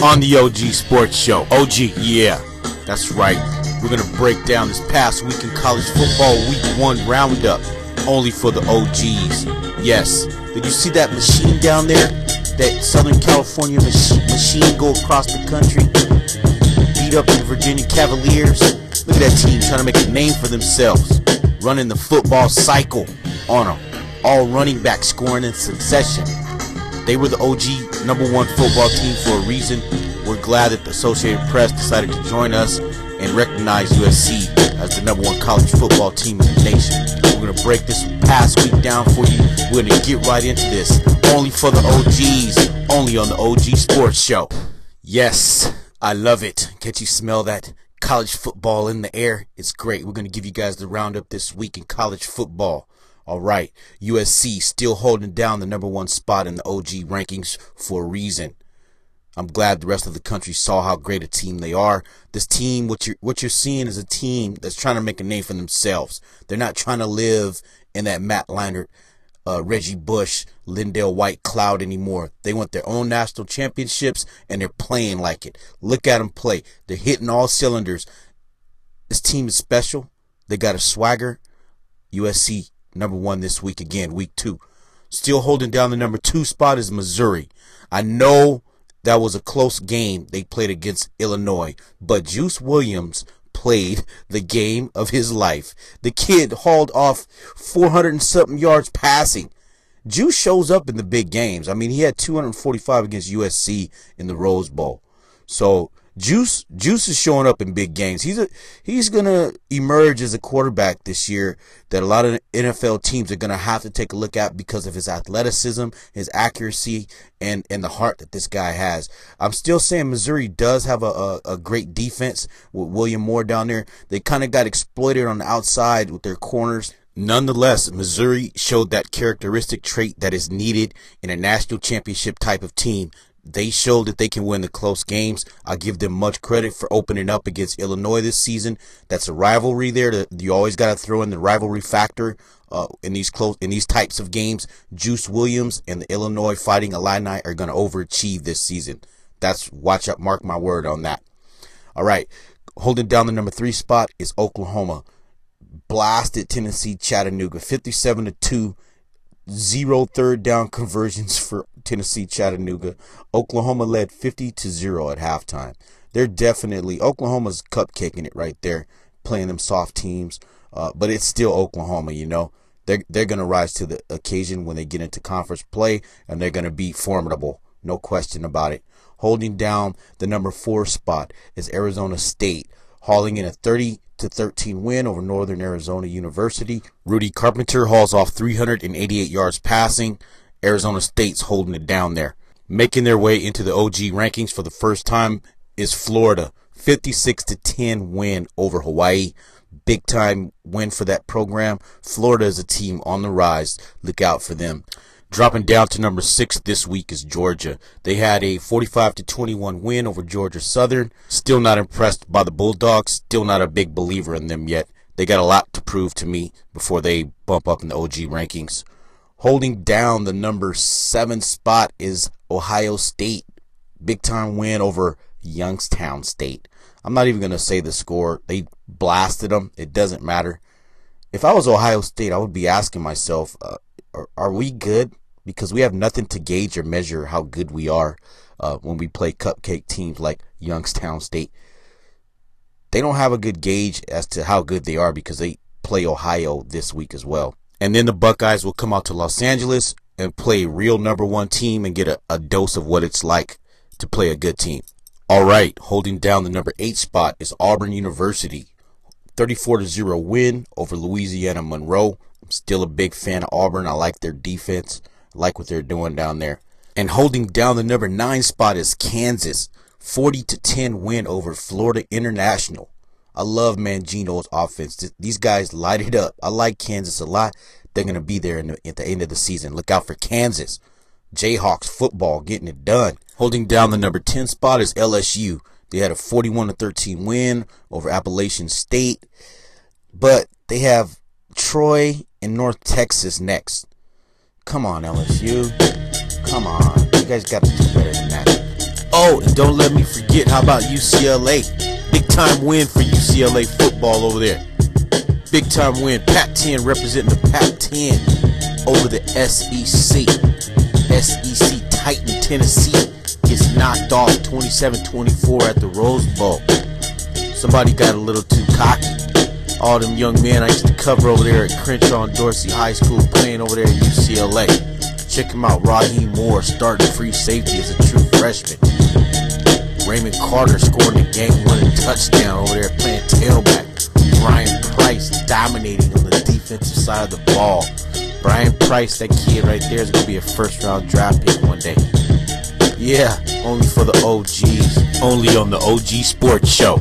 on the OG Sports Show. OG, yeah, that's right. We're going to break down this past week in college football, week 1 roundup, only for the OGs. Yes, did you see that machine down there? That Southern California machine go across the country, beat up the Virginia Cavaliers? Look at that team trying to make a name for themselves, running the football cycle on them. All running backs scoring in succession. They were the OG #1 football team for a reason. We're glad that the Associated Press decided to join us and recognize USC as the #1 college football team in the nation. We're going to break this past week down for you. We're going to get right into this. Only for the OGs, only on the OG Sports Show. Yes, I love it. Can't you smell that college football in the air? It's great. We're going to give you guys the roundup this week in college football. All right, USC still holding down the #1 spot in the OG rankings for a reason. I'm glad the rest of the country saw how great a team they are. This team, what you're seeing is a team that's trying to make a name for themselves. They're not trying to live in that Matt Leinart, Reggie Bush, Lindell White cloud anymore. They want their own national championships, and they're playing like it. Look at them play. They're hitting all cylinders. This team is special. They got a swagger. USC #1 this week again, week 2. Still holding down the #2 spot is Missouri. I know that was a close game they played against Illinois, but Juice Williams played the game of his life. The kid hauled off 400 and something yards passing. Juice shows up in the big games. I mean, he had 245 against USC in the Rose Bowl. So Juice is showing up in big games. He's gonna emerge as a quarterback this year that a lot of NFL teams are gonna have to take a look at because of his athleticism, his accuracy, and the heart that this guy has. I'm still saying Missouri does have a great defense with William Moore down there. They kind of got exploited on the outside with their corners. Nonetheless, Missouri showed that characteristic trait that is needed in a national championship type of team. They showed that they can win the close games. I give them much credit for opening up against Illinois this season. That's a rivalry there. You always got to throw in the rivalry factor in these types of games. Juice Williams and the Illinois Fighting Illini are going to overachieve this season. Watch out, mark my word on that. All right, holding down the #3 spot is Oklahoma. Blasted Tennessee Chattanooga 57-2. 0 third down conversions for Tennessee Chattanooga. Oklahoma led 50-0 at halftime. They're definitely, Oklahoma's cupcaking it right there, playing them soft teams. But it's still Oklahoma, you know. They're going to rise to the occasion when they get into conference play, and they're going to be formidable. No question about it. Holding down the #4 spot is Arizona State, hauling in a 30-13 win over Northern Arizona University. Rudy Carpenter hauls off 388 yards passing. Arizona State's holding it down there. Making their way into the OG rankings for the first time is Florida. 56-10 win over Hawaii. Big time win for that program. Florida is a team on the rise. Look out for them. Dropping down to #6 this week is Georgia. They had a 45-21 win over Georgia Southern. Still not impressed by the Bulldogs. Still not a big believer in them yet. They got a lot to prove to me before they bump up in the OG rankings. Holding down the #7 spot is Ohio State. Big time win over Youngstown State. I'm not even going to say the score. They blasted them. It doesn't matter. If I was Ohio State, I would be asking myself, are we good? Because we have nothing to gauge or measure how good we are when we play cupcake teams like Youngstown State. They don't have a good gauge as to how good they are because they play Ohio this week as well. And then the Buckeyes will come out to Los Angeles and play a real #1 team and get a dose of what it's like to play a good team. All right, holding down the #8 spot is Auburn University. 34-0 win over Louisiana Monroe. I'm still a big fan of Auburn. I like their defense. I like what they're doing down there. And holding down the #9 spot is Kansas. 40-10 win over Florida International. I love Mangino's offense. These guys light it up. I like Kansas a lot. They're going to be there at the end of the season. Look out for Kansas. Jayhawks football getting it done. Holding down the #10 spot is LSU. They had a 41-13 win over Appalachian State. But they have Troy and North Texas next. Come on, LSU. Come on. You guys got to do better than that. Oh, and don't let me forget, how about UCLA? Big time win for UCLA football over there. Big time win. Pac-10 representing the Pac-10 over the SEC. SEC Titan Tennessee gets knocked off 27-24 at the Rose Bowl. Somebody got a little too cocky. All them young men I used to cover over there at Crenshaw and Dorsey High School playing over there at UCLA. Check him out, Raheem Moore starting free safety as a true freshman. Raymond Carter scoring the game-winning touchdown over there playing tailback. Brian Price dominating on the defensive side of the ball. Brian Price, that kid right there, is going to be a first-round draft pick one day. Yeah, only for the OGs. Only on the OG Sports Show.